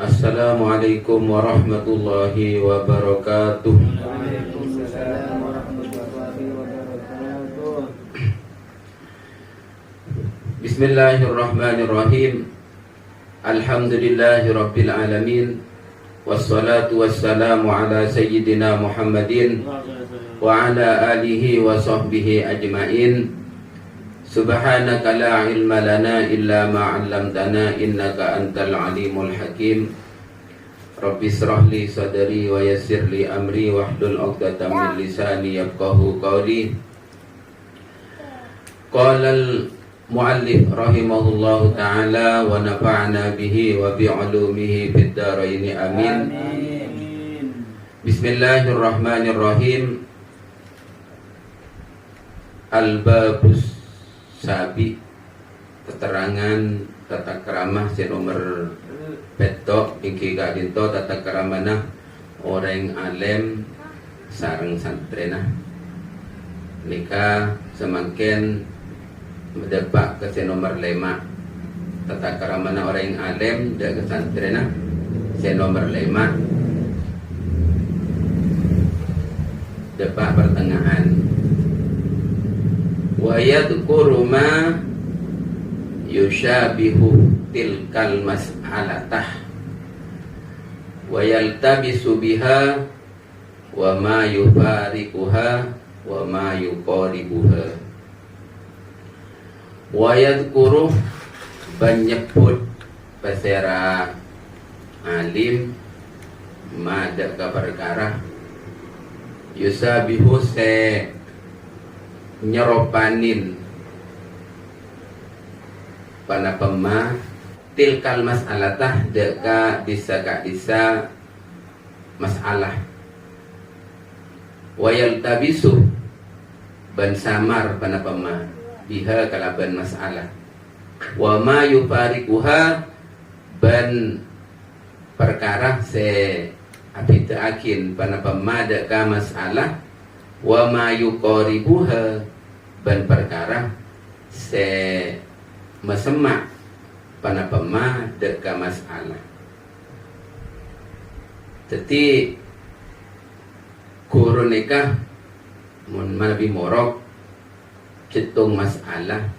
Assalamualaikum warahmatullahi wabarakatuh. Waalaikumsalam warahmatullahi wabarakatuh. Bismillahirrahmanirrahim. Alhamdulillahi rabbil alamin. Wassalatu wassalamu ala sayyidina Muhammadin wa ala alihi wa sahbihi ajma'in. Subhanaka la ilma lana illa ma 'allamtana innaka antal alimul hakim. Rabbi israh li sadri wa yassir li amri wahlul 'uqdatam min lisani yafqahu qawli. Qala al muallif rahimahullahu ta'ala wa nafa'na bihi wa bi 'ulumihi fid dharain amin. Bismillahirrahmanirrahim. Al-babus sabi, keterangan tata keramah si nomor petok iki kadinto tata keramana orang alim sareng santrena nikah semakin mendepak ke si nomor 5 tata keramana orang alim dan ke santrena si nomor 5 depak pertengahan. Wa yadhkuru ma yushabihu tilkal mas'alatah wa yaltabisu biha wa ma yufariquha wa ma yuqaribuha. Wa yadhkuru banyebut pasera alim mada ka perkara yusabihu se nyeropanin panapema tilkal mas'alatah deka bisa masalah wayal tabisu ban samar panapema biha kalaban masalah wa ma yufarikuha ban perkara se abitaakin panapema deka masalah wa ma yuqaribuha ban perkara se mesemak panapema deka masalah. Jadi guru nikah mun manabi morok cetung masalah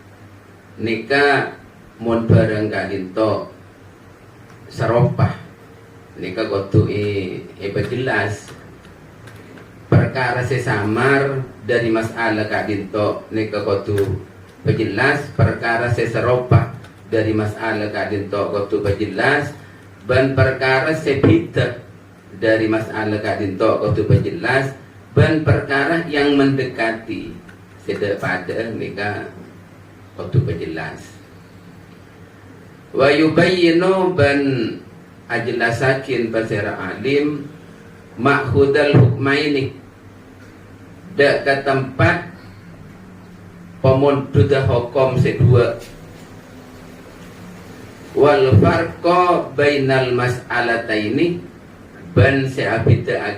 nikah mun bareng kalinto saropah nikah kudu jelas perkara sesamar dari masalah kadinto nika kudu berjelas perkara seseropa dari masalah kadinto kudu berjelas ban perkara sebida dari masalah kadinto kudu berjelas ban perkara yang mendekati sedepada nika kudu berjelas wa yubayyinu ban ajlasakin pasera alim ma'khudal hukmaini dak ke tempat pemuntudah hukum sedua wal farqa bainal mas'alataini ban seabida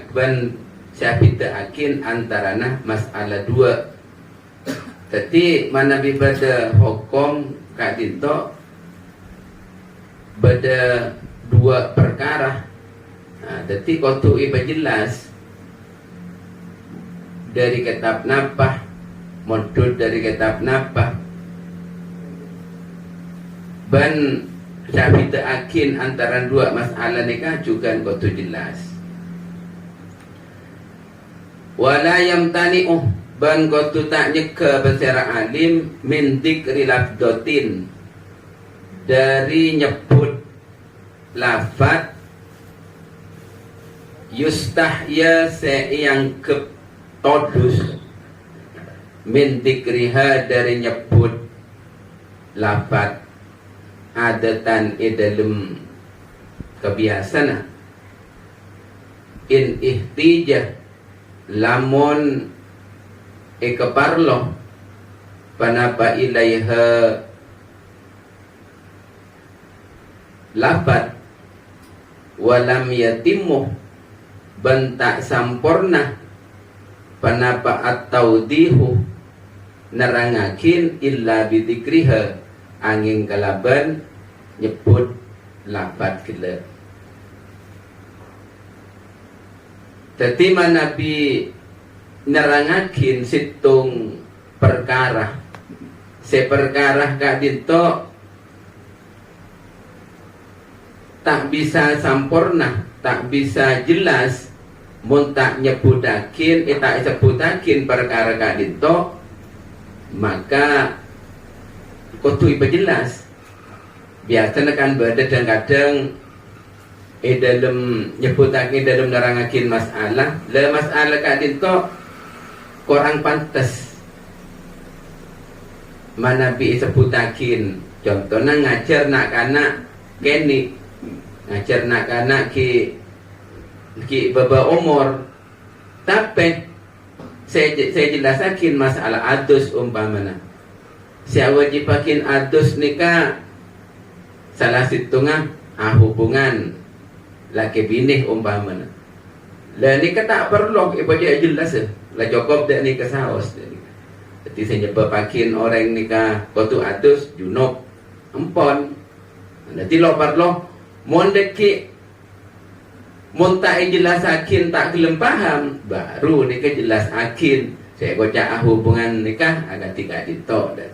akin antarana masalah dua. Jadi mana bada hukum kadinto bada dua perkara. Jadi kudu iba jelas dari kitab napa modul dari kitab napa ban sabita akin antara dua masalah nikah juga kudu jelas wala yamtani'u ban kudu tak nyeka bersara alim min dzikri lafdotin dari nyebut lafad yustahya yang todus min dzikriha dari nyebut lafad adatan idalem kebiasaan in ihtijah lamun ikeparlo panapa ilaiha lafad walam yatimmu bentak sampurna panapa at-tawdihu nerangakin illa bidzikriha angin kalaban nyebut lafad gila Tetima Nabi nerangakin situng perkara. Seperkara kak dinto tak bisa sampurna, tak bisa jelas, mun tak nyebutakin, tak sebutakin perkara kak dinto, maka kudu iba jelas. Biasanya kan beda kadang dalam nyebutakin dalam nerangakin masalah, le masalah kak dinto kurang pantas. Mana bi sebutakin, contohnya ngajar nak anak keni, ngajar nak anak ki baba umur, tapi saya jelasakin masalah adus umpamana. Saya wajibakin adus nikah salah situngah hubungan laki bini umpamana. Lah nikah tak perlu ibu dia jelas lah cukup dak nikah saos. Jadi saya nyebapakin orang nikah kotu adus junub empon. Nanti lo perlu mondeki monta jelasakin tak gelem paham baru nikah jelas akin saya gocak hubungan nikah agak tidak ditok dan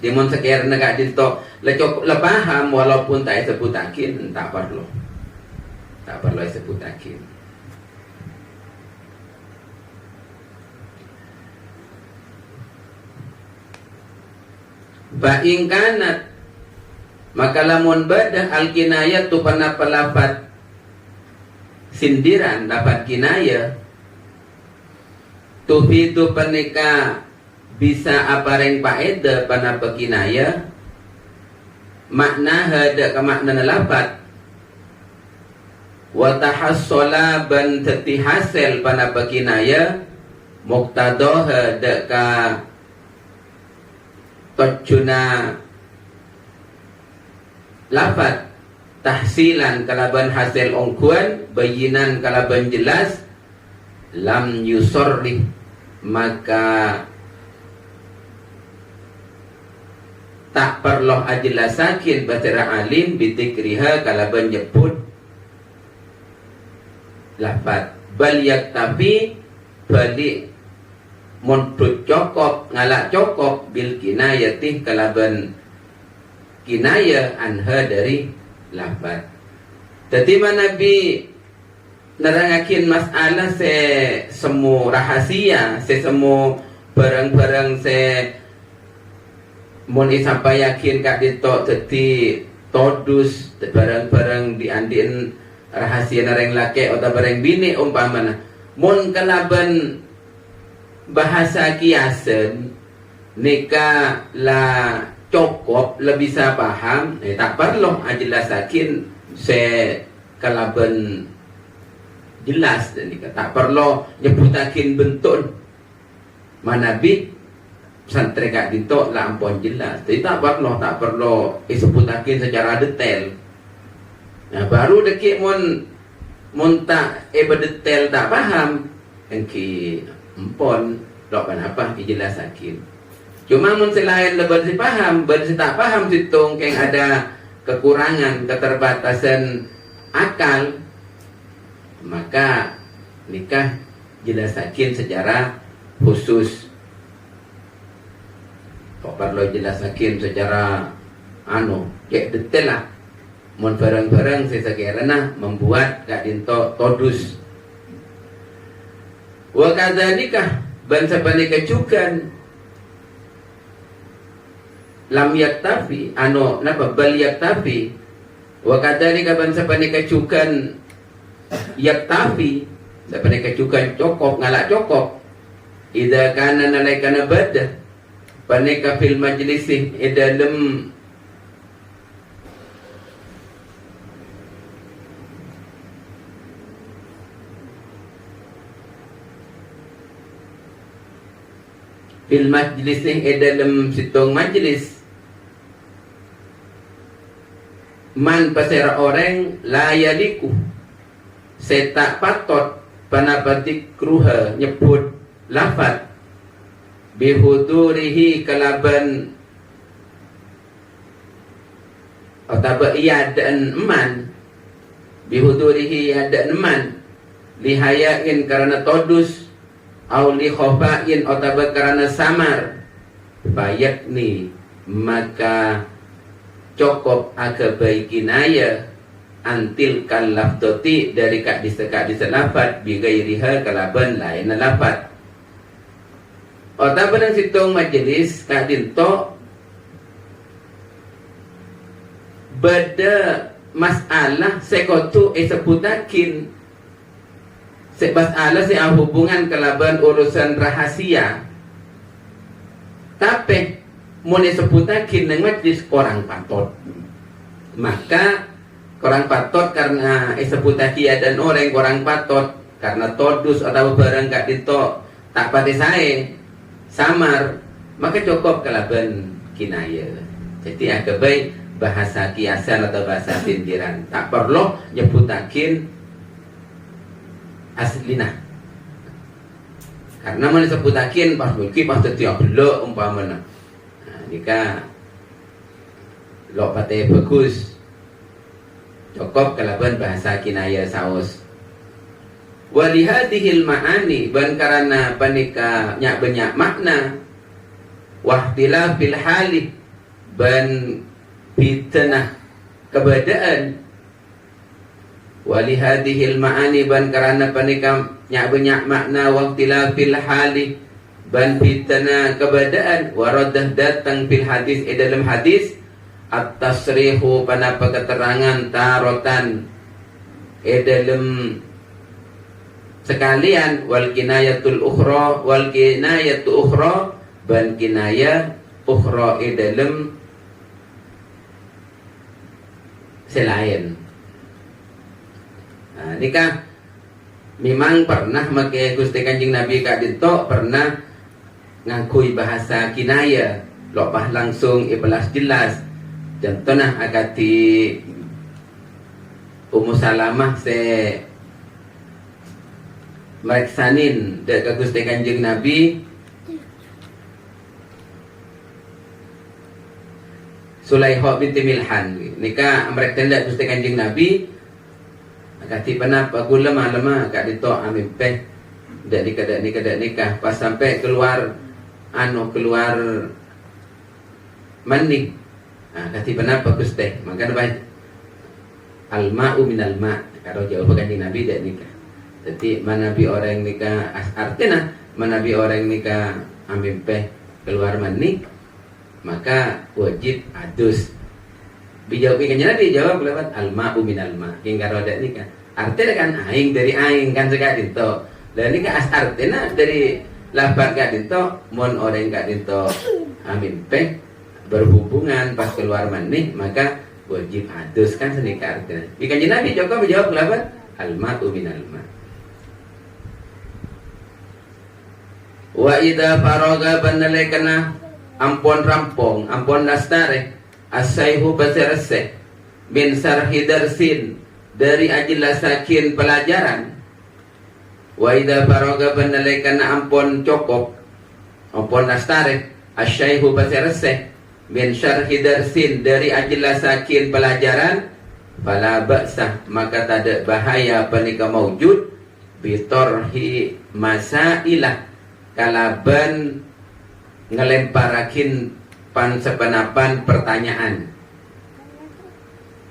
dimon sekian negak ditok le paham walaupun tak sebut akin tak perlu sebut akin. Ba'ing kanat maka lamun badah al-kinayah tu pernah pelafat sindiran dapat kinayah tufidu penika bisa apareng paeda pana pekinayah makna hada ke makna nelapat wa tahassola ban teti hasil pana pekinayah muqtadoh hada ka tojuna lafat tahsilan kalaban hasil ongkuan bayinan kalaban jelas lam yusorri maka tak perlu ajelasakin batera alim bitikriha kalaban nyebut lafat bal yaktabi balik mondut cokop ngalak cokop bil kinayatih kalaban kinayah anha dari lafat. Jadi Nabi nerangakin masalah semu rahasia, semu barang-barang mun sampai yakin kak ditok jadi todus barang-barang diandin rahasia nareng laki atau barang bini umpamana mun kalaban bahasa kiasan nikah lah cukup lebih bisa paham tak perlu ajelasakin kalaban jelas nikah tak perlu nyebutakin bentuk manabi santri kak dinto lah ampun jelas jadi tak perlu disebutakin secara detail. Nah baru dekik mun tak detail tak paham engki empon dok kenapa dijelasakin. Cuma mun selain lebih paham, bersi tak paham situng keng ada kekurangan, keterbatasan akal, maka nikah jelasakin secara khusus. Kok perlu jelasakin secara kayak detail lah. Mun bareng-bareng sesekiranya membuat kak dinto todus. Wa kadzalika ban sabane kecukan lam yaktafi napa bal yaktafi wa kadzalika ban sabane kecukan yaktafi sabane kecukan cokop ngalak cokop idza kana nalaikana badah paneka fil majlisi dalam fil majlis dalam situng majlis man pasera orang layaliku setak patot panapatik kruha nyebut lafat bihudurihi kalaban atau iadaan eman bihudurihi iadaan eman lihayain karena todus, au li khofain otaba karena samar, fayakni maka cokop agabai kinaya antil kal lafdoti dari kak diselafat bigairiha kalaban lain lafat. Otaba nang situng majelis kak dinto beda masalah sekotu seputakin masalah hubungan kalaban urusan rahasia, tapi mau disebutakin nang majlis orang patot, maka orang patot karena sebutaki dan orang patot karena todus atau barang gak dito tak pati saya samar, maka cukup kalaban kinaya. Jadi agak baik bahasa kiasan atau bahasa sindiran, tak perlu nyebutakin aslina. Karena mana sebutakin pas mungkin pas setiap belok umpamana. Nah, jika lo pate bagus, cukup kalaban bahasa kinaya saus. Walihadihil ma'ani ban karena panika nyak banyak makna. Wahtila fil halih ban fitnah kebadaan. Walihadihil ma'ani ban karana panika nyak banyak makna waktila fil hali ban fitna kebadaan waradah datang fil hadis dalam hadis at-tasrihu panapa keterangan tarotan dalam sekalian wal kinayatul ukhra ban kinaya ukhra dalam selain. Nah, nikah memang pernah make Gusti Kanjeng Nabi Kak Dinto pernah ngakui bahasa kinaya lopah langsung ibalas jelas. Contohnya agati Ummu Salamah se mereksanin dek Gusti Kanjeng Nabi Sulaiha binti Milhan nikah mereka dek Gusti Kanjeng Nabi kati panap aku lama kak dito amin peh dak nikah pas sampai keluar mani. Nah, kati panap bagus teh maka baik alma'u minal ma kalau jauh Kanjeng Nabi dak nikah. Jadi manabi orang nikah artinya manabi orang nikah amin peh keluar mani maka wajib adus. Dijawab Kanjeng Nabi jawab lewat alma'u minal ma hingga roda nikah. Artinya kan aing dari aing kan sekak dinto. Dan ini kan artinya dari lapan kak dinto mon orang kak dinto amin peh berhubungan pas keluar mani maka wajib adus kan senika artinya. Kanjeng Nabi Joko menjawab lewat alma'u minal ma. Wa idza faraga banalekana ampon rampong ampon dastare asaihu basirase min sarhi darsin dari ajlasakin pelajaran. Wa idza faraga banalekana ampon cokok ampon dastare asyaihu basirase min syarhi darsin dari ajlasakin pelajaran fala ba'sah maka tak ada bahaya panika maujud bitorhi masailah kalaban ngelemparakin pan sepenapan pertanyaan.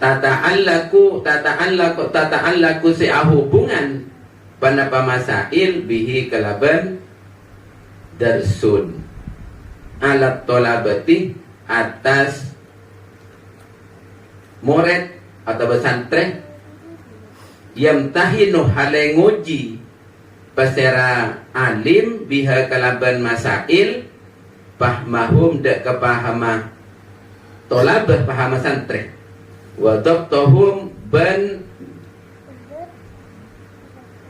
Tata'allaku si hubungan panapa masail bihi kalaban darsun alat tolabati atas murid atau pesantren yang tahinu hale nguji pasera alim biha kalaban masail pahmahum dek kepahama tolabah pahama santri wa dabtahum ban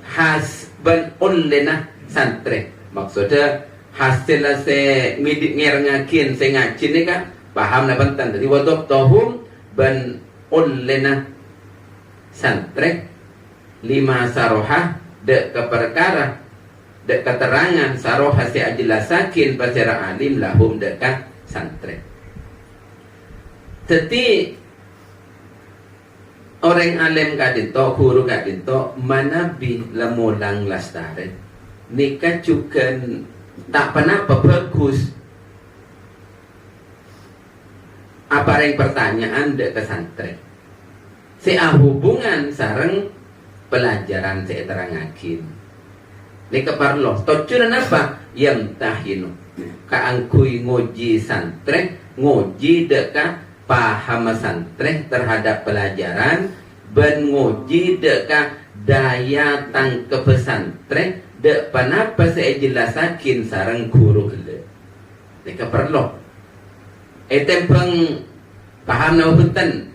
has ban ullena santri maksudnya hasil se midik ngerengakin se ngajin ni kan paham na bantan jadi wa dabtahum ban ullena santri lima sarohah dek keperkara dek keterangan sarohah si ajlasakin pasera alim lahum dekat santri. Jadi orang alim kadito, guru kadito, manabi lamulang lastare. Nikah juga tak pernah bagus. Apa yang pertanyaan dek kesantren? Hubungan sareng pelajaran saya terangakin. Ini keparlo. Tujuan apa? Yang tahinu. Kaangkui ngoji santren, ngoji deka paham santren terhadap pelajaran, ben ngoji deka daya tangkep pesantren, dek panapa saya jelasakin sareng guru gede. Ini keparlo. Tempeng paham na punten.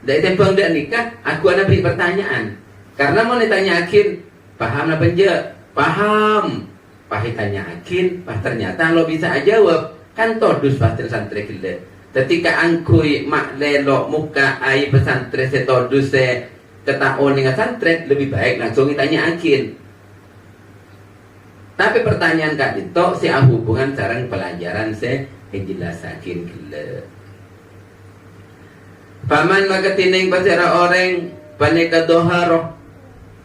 Dari tempeng dak nikah, aku ada beri pertanyaan. Karena mau ditanyakin, paham na penje? Paham. Pahit tanyakin, pas ternyata lo bisa jawab. Kan todus pastel santri gede. Ketika angkui mak lelo muka ai pesantren se todus se ketaon dengan santri, lebih baik langsung ditanyakin. Tapi pertanyaan kak itu si hubungan sareng pelajaran se jelasakin gila. Paman maka tining pasira orang paneka doharoh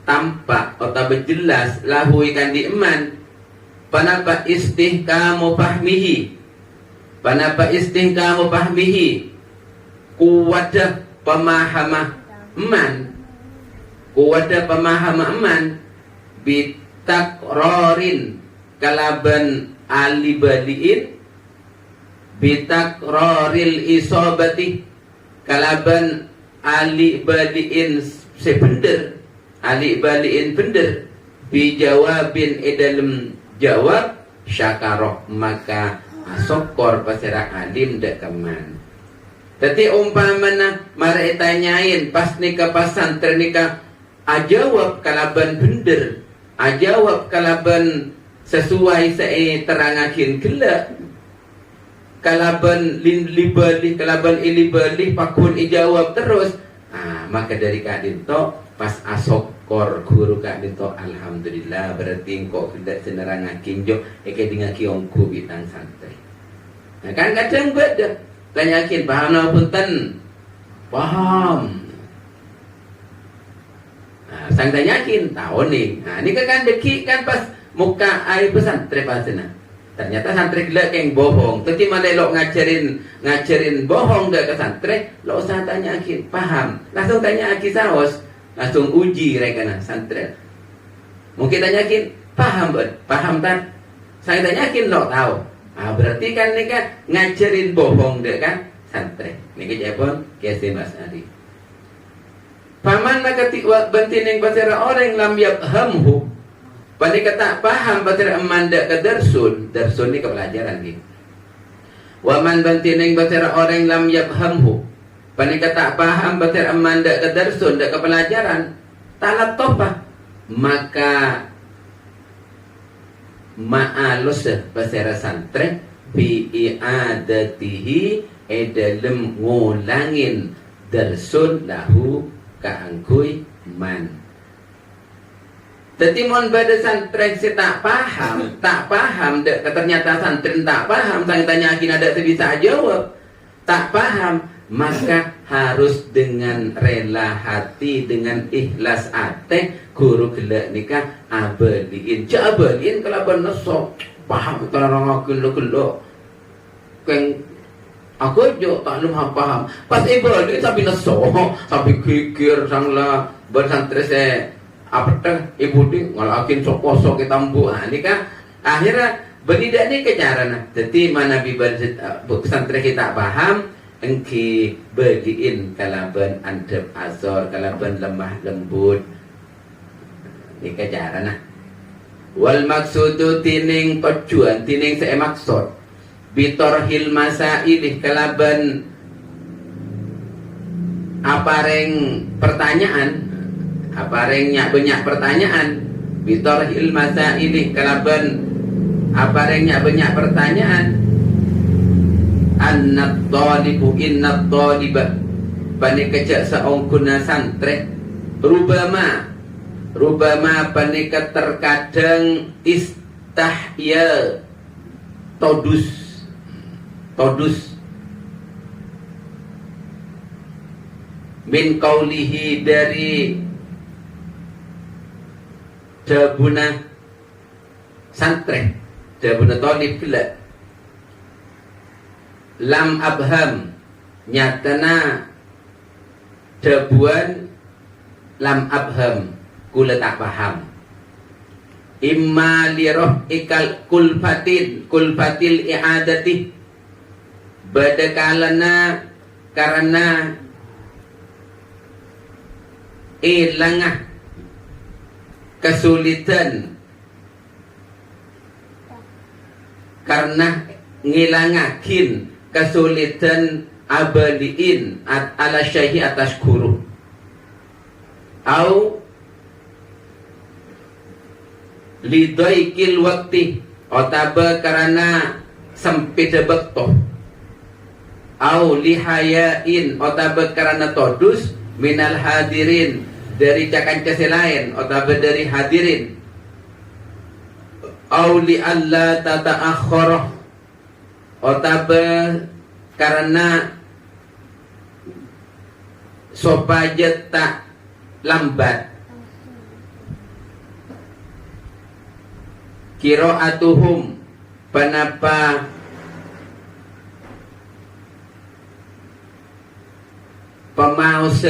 tampak atau berjelas lahu ikan di eman. Panapa istihkamu fahmihi. Panapa istihkamu fahmihi. Kuwadah pemahamah eman. Kuwadah pemahamah eman. Bitakrorin kalaban alibaliin. Bitakroril isobati kalaban ali baliin sebender, ali baliin bender, bijawabin edalem jawab syakaroh maka asokor pasira alim dekaman. Tadi umpamana mari tanyain pas nikah pasantren nikah ajawab kalaban bender, ajawab kalaban sesuai saya terangakin gelak. Kalaban libali, kalaban ilibali, pakun ijawab terus. Maka dari kadinto pas asokor guru kadinto alhamdulillah berarti kok tidak senerangakin jo eke dingaki ongku bitang santai. Nah kan kadang beda. Tanyakin paham na punten. Paham. Sang tanyakin tahu nih. Ini kan deki kan pas muka air pesantren pasena. Ternyata santri gila yang bohong. Tapi malah lo ngajarin bohong dah ke santri, lo usah tanyakin, paham. Langsung tanya aki saos, langsung uji mereka santri. Mungkin tanyakin, paham ber, paham tak? Saya tanyakin lo tahu. Berarti kan ini kan ngajarin bohong deh kan santri. Ini kejapon kiasi Mas Ari. Paman nak ketika bentining pasira orang lam yabhamhu. Pandai kata paham pasira amanda ke darsun ni kepelajaran ni. Waman bantining pasira orang lam yabhamhu. Pandai kata paham pasira amanda ke darsun ke kepelajaran. Talat topa maka ma'alus pasira santren bi i'adatihi edalem ngulangin darsun lahu kaangkui man. Jadi mon pada santren si tak paham dek ternyata santren tak paham, saya tanyakin ada sebisa jawab, tak paham, maka harus dengan rela hati, dengan ikhlas hati, guru gelak nikah abeliin, jabeliin kalau benesok, paham terang aku lo, keng aku jo tak lumah paham, pas ibeliin sampai nesok, sampai kikir sangla bersantren saya. Apa teh ibu ni ngalakin sok-sok kita mbu. Ini kan akhirnya beridak ni ke carana. Jadi mana bibar pesantren kita paham, engki beliin kalaban andep azor, kalaban lemah lembut. Ini ke carana. Wal maksudu tining tujuan, tining saya maksud. Bitorhil masailih kalaban apareng pertanyaan. Aparengnya banyak pertanyaan. Bitorhil masailih kalaban aparengnya banyak pertanyaan. Annat talibu innat taliba pani kecak saongkuna santre rubama panika terkadang istahya todus min qaulihi dari jabuna santre jabuna tolib kila lam abham nyatana jabuan lam abham kula tak paham imma liroh ikal kulfatil i'adati badakalana karena ilangah kesulitan karena ngilangakin kesulitan abadiin ala syaihi atas guru au lidaikil wakti otaba karena sempit bektoh au lihayain otaba karena todus minal hadirin dari cakan-case lain otaba dari hadirin au li alla tata'akhkhara otaba karena supaya tak lambat qiraatuhum panapa pemaus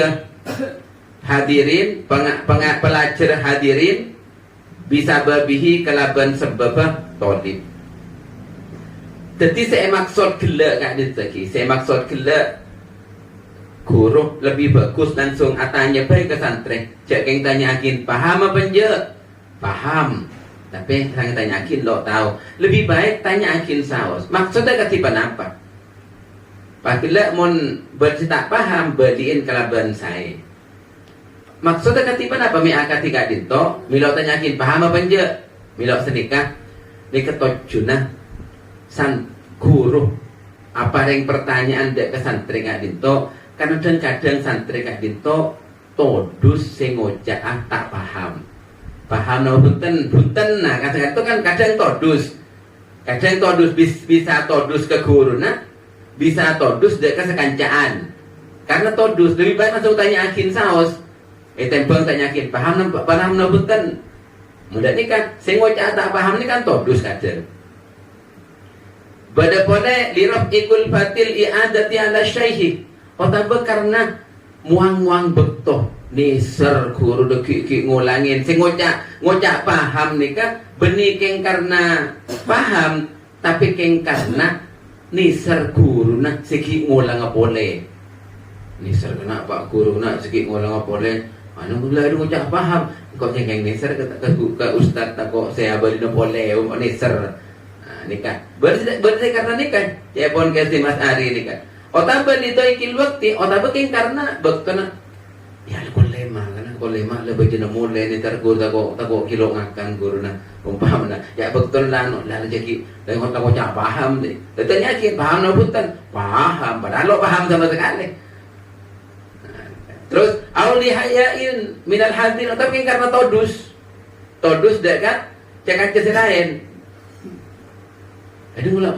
hadirin pelajar hadirin bisa babihi kelaban sebab tolib. Jadi saya maksud gelak kat dia lagi. Saya maksud gelak guru lebih bagus langsung atanya baik ke santri. Cak yang tanyakin paham apa enggak? Paham. Tapi saya tanyakin lo tahu. Lebih baik tanyakin saus. Maksudnya ketiban apa? Apabila mon bercerita paham beliin kelaban saya. Maksudnya ketiban apa? Mi akad tiga dinto. Milo tanyakin paham apa enggak? Milo senikah. Ini ketojuna san guru. Apa yang pertanyaan dek ke santri kak dinto? Kadang-kadang santri kak dinto todus sing ngocak tak paham. Paham no bunten nah kadang itu kan kadang todus bisa todus ke guru nah bisa todus dek ke sekancaan karena todus lebih baik langsung tanya akin saus tembang tanya akin paham no bunten mudah ni kan sing ngocak tak paham ni kan todus kadang bada-bada lirof ikul batil i'adati ala syaihi otaba karena muang-muang bektoh niser guru deki ngulangin sing ngocak paham nih kan benih keng karena paham tapi keng karena niser guru nak segi ngulang apa boleh niser kena pak guru nak segi ngulang apa boleh anu mulai ngocak paham kok keng niser ke ustaz tak kok saya beri boleh niser nikah berarti karena nikah ya pon kasih Mas Ari nikah otaba ditoikil waktu otaba keng karena bektona ya kolema lebih jenak mulai ni tergur tako kilo ngakan guru na umpama na ya betul lah jadi dengan tako cak paham deh tanya ki paham no bukan paham padahal lo paham sama sekali terus auli hayain minal hadir tapi karena todus deh kan jangan keselain ada mula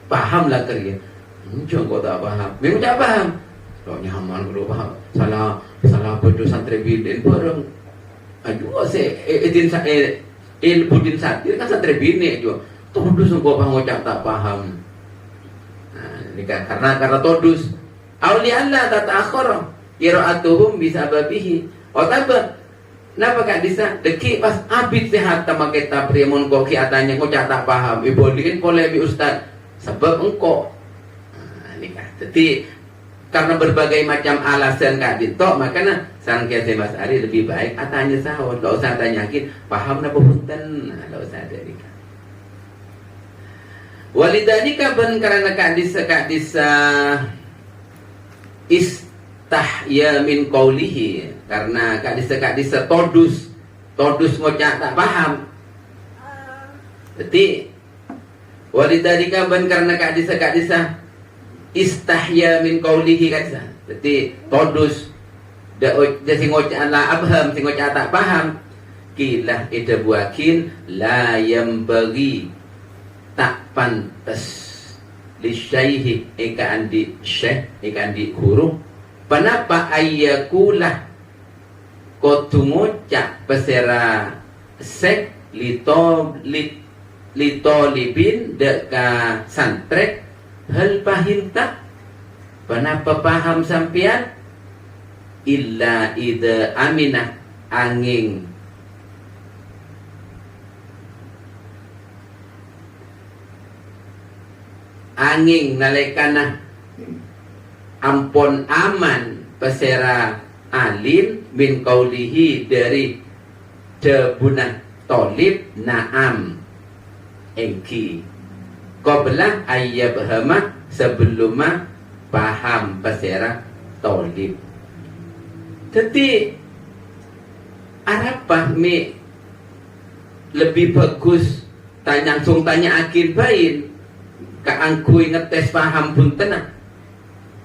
paham lah kerja jangan kau tak paham memang tak paham lo nyaman kalau paham salah bodoh santri bidin bareng aduh idin budin satir kan santri bini aduh todus engkau ngocak tak paham ini kan karena todus auli Allah tata'akhkhara qiraatuhum bisa babihi otaba napa kak bisa deki pas abid sehat sama kita primun kok kiatanya ngocak tak paham iboliin polemi ustaz sebab engkau ini kan jadi karena berbagai macam alasan kak ditok makanya sang kiai Mas Ari lebih baik atanya sahur gak usah tanyakin paham napa punten gak usah dari kan walidhalika ben karena kak disa istahya min qaulihi karena kak disa todus ngocak tak paham jadi walidhalika ben karena kak disa istahya min qaulihi kan jadi todus jadi ngocak la abham sing ngocak tak paham kilah ida buakin la yang bagi tak pantas li syaihi ika andi syekh ika andi guru Panapa ayakulah kotungoca pesera sek litolibin deka santrek hal pahim tak. Panapa paham sampian illa ida aminah angin nalekana ampon aman pesera alim min kaulihi dari debunah tolib naam engki qabla ayyabhama sebelum paham pesera tolib. Jadi Arapah mi lebih bagus langsung tanya akin bain kaangkui ngetes paham pun tenang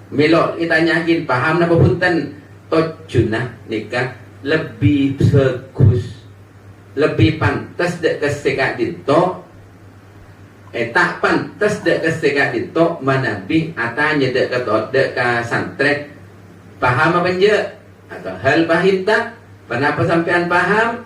melok ditanyakin paham napa punten tojunah nikah lebih bagus lebih pantas dek keseka dito tak pantas dek keseka dito manabi atanya dek ketot dek ka santrek paham apa je atau hal pahim tak kenapa sampean paham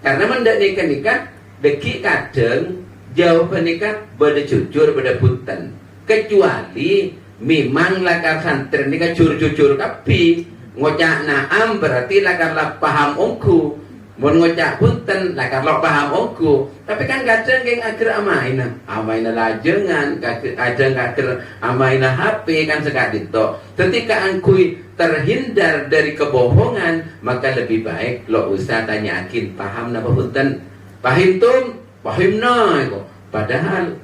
karena mendak nikah deki kadang jawaban nikah beda jujur beda punten kecuali memang lakar santri nikah jujur kapi ngocak naam berarti lakar lah paham ongku mau ngocak punten lakar lah paham ongku tapi kan kadang yang akhir amaina lajengan kadang akhir amaina HP kan sekat dito ketika angkui terhindar dari kebohongan maka lebih baik lo usah tanyakin paham napa punten pahim tum pahim na kok padahal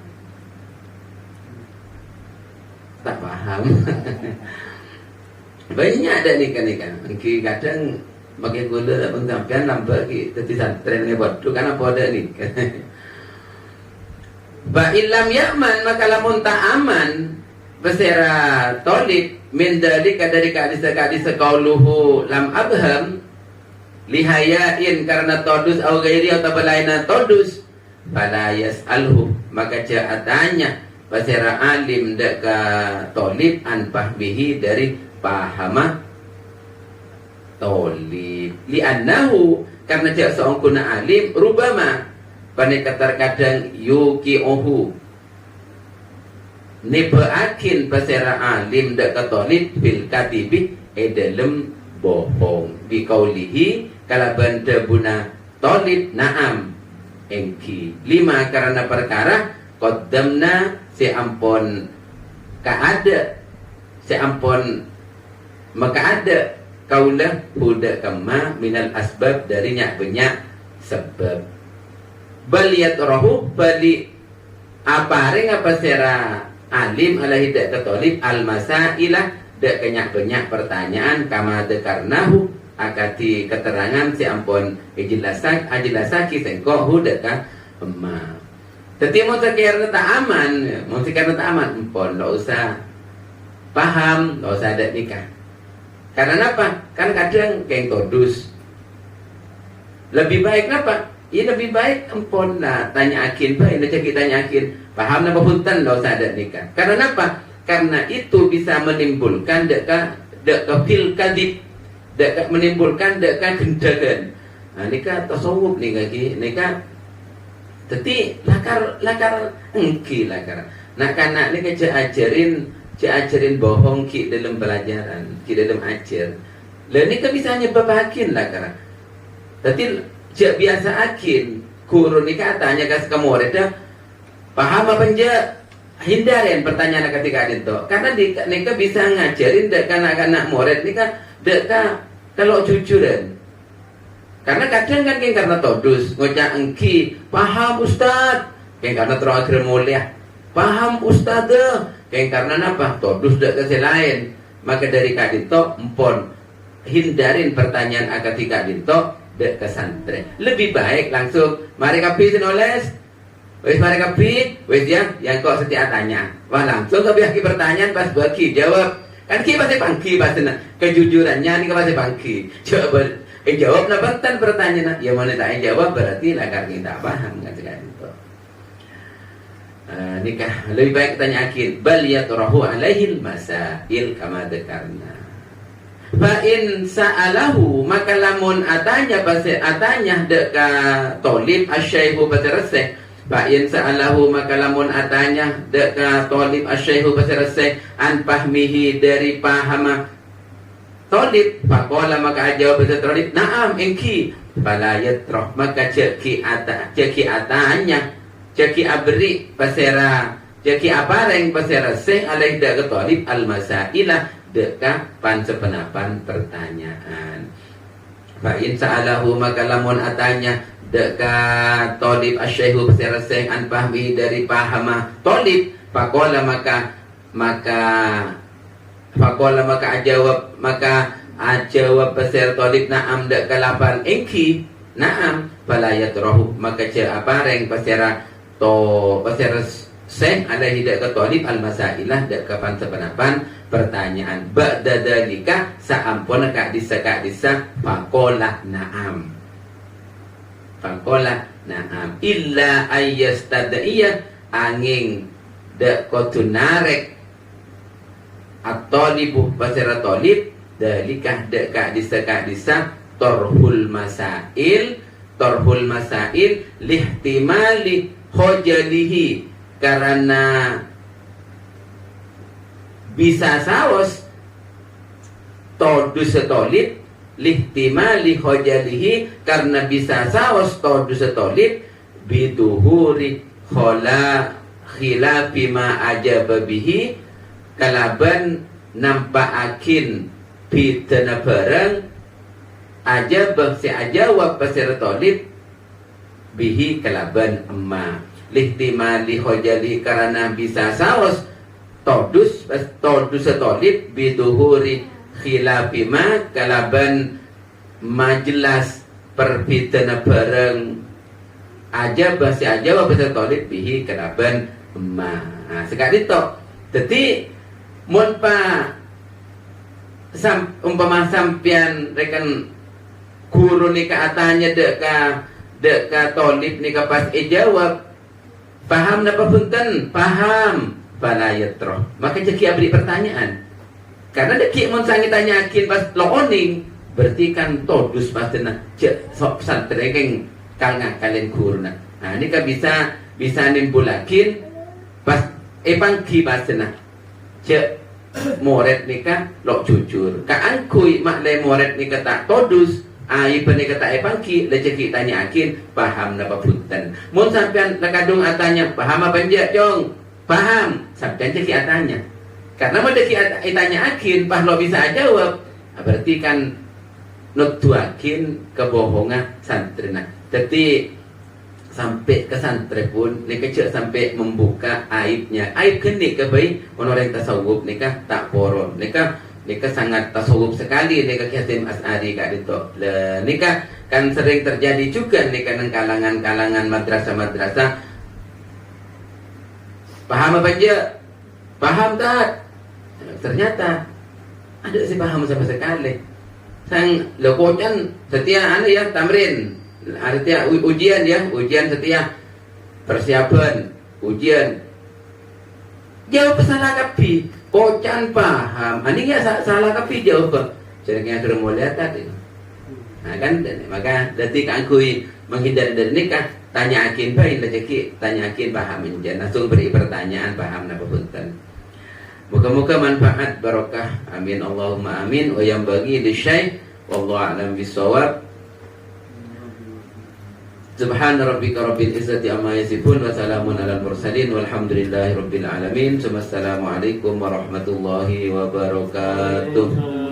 tak paham. Banyak ada nikah kadang pakai gula abang sampean lambat ki tadi santren ni bodoh kan apa ada nikah. Ba illam yaman maka lamun tak aman besera tolib min dalika dari kadis qauluhu lam abham lihayain karena todus au gairi atau balaina todus fala yas'alhu maka tanya pasera alim deka tolib an fahmihi dari pahama tolib li'annahu karena dia seorang kuna alim rubama paneka terkadang yuki'uhu nibaakin pasera alim deka tolib fil katibi dalam bohong bi kaulihi kala benda buna tolib naam engki lima karena perkara qaddamna seampun maka ada kaulah huda kama minal asbab dari banyak sebab baliyat rohu bali apareng apa sera alim ala hidak ketolib al masailah dak banyak pertanyaan kama dekarnahu akati keterangan si ampun ajilasaki sengko hudaka emma. Tapi mau sekiranya tak aman, empon, tak usah paham, tak usah ada nikah. Karena apa? Kan kadang kayak todus. Lebih baik apa? Ya lebih baik empon lah tanya akin, baik nak kita tanya akin, paham napa punten, tak usah ada nikah. Karena apa? Karena itu bisa menimbulkan deka fil kadib. Menimbulkan dekat gendagan. Nah, nikah tasawuf nikah jadi lakar engki lakar. Nak kanak ni ajarin bohong ki dalam pelajaran, ki dalam ajar. Lah nikah bisa nyebabakin lakar. Jadi jak biasa akin kurun nikah tanya kas kamu reda paham apa je hindarin pertanyaan ketika itu. Karena nikah bisa ngajarin dek kanak-kanak murid nikah deka kalau jujuran karena kadang kan karena todus ngocak engki paham ustad karena terakhir mulia paham ustad karena apa todus dek ke lain maka dari kadito empon hindarin pertanyaan ketika kadito dek ke santri lebih baik langsung mari kapi sinoles wis mari kapi wis ya yang kok setiap tanya wah langsung kebiaki pertanyaan pas bagi jawab kan kita pasti pangki pasti kejujurannya ini pasti pangki jawab na bantan pertanyaan ya mana tak jawab berarti lah kan kita paham kan sekali itu nikah lebih baik tanya akhir bal yatrahu alaihil masail kama dzakarna Fa in sa'alahu maka lamun atanya pasir atanya deka tolib asyaihu pasiraseh. Fa in sa'alahu maka lamun atanya deka tolib asyaihu pasiraseh an pahmihi dari pahama tolib. Faqala maka jawab pasir tolib na'am engki. Fala yatrah maka ceki atanya ceki abri pasera ceki apareng pasera seh alaih deka tolib al-masailah deka pansepenapan pertanyaan. Fa in sa'alahu maka lamun atanya deka tolib asyaihu pasera seh an pahmi dari pahama tolib. Faqala maka ajawab pasir tolib na'am deka lapan engki na'am. Fala yatrahu maka ce apareng pasera seh alaihi deka tolib al-masailah deka pansepenapan pertanyaan. Ba'da dalika saampun kak disa faqala na'am. Faqala na'am illa ayyastadiyah angin dak kotunarek at-talibu pasira talib dalika dak kak disa torhul masail lihtimali khojalihi karena bisa sawas todus setolib lihtimali khojalihi karena bisa sawas todus setolib biduhuri khilafi ma ajababihi kalaban nampaakin pitana barang ajabah si ajawab pasir tolib bihi kalaban emma lihtimali khojalihi karena bisa sawas todus setolib biduhuri khilafi ma kalaban majelas perbedaan bareng aja bahasa aja bahasa tolib bihi kalaban ma. Nah, sekali tok. Jadi mun pa umpama sampian rekan guru nika atanya deka tolib nika pas jawab paham napa punten paham fala yatrah maka ceki abri pertanyaan karena deki mun sangi tanyakin pas looning berarti kan todus pastena cek sok santrekeng kalnga kalian kurna. Nah ini kan bisa nimbulakin pas pangki pastena cek moret nika lok jujur kaan kui makle moret nika tak todus ai penika tak pangki le ceki tanyakin paham napa punten mun sampean lekadung atanya paham apa nje jong paham sampean ceki atanya karena mau ceki itanya akin pas lo bisa jawab berarti kan nutuakin kebohongan santrina. Jadi sampai ke santri pun nika cek sampai membuka aibnya aib kenik ke bayi orang tasawuf nika tak poron nika sangat tasawuf sekali nika Hasyim Asy'ari kak dito nika kan sering terjadi juga nika nang kalangan madrasah paham apa aja paham tak ternyata ada si paham sama sekali sang lokocan setia ya tamrin artinya ujian setia persiapan ujian jawab salah kapi kocan paham ini nggak salah kapi jawab ceritanya sudah mulai tadi. Nah kan maka detik angkui menghindar dari nikah tanya akin baik rezeki tanya akin paham menjen langsung beri pertanyaan paham napa punten. Moga-moga manfaat barokah amin Allahumma amin wa yang bagi li syai wallahu a'lam bissawab. Subhana rabbika rabbil izzati amma yasifun wa salamun alal mursalin walhamdulillahi rabbil alamin. Wassalamualaikum warahmatullahi wabarakatuh.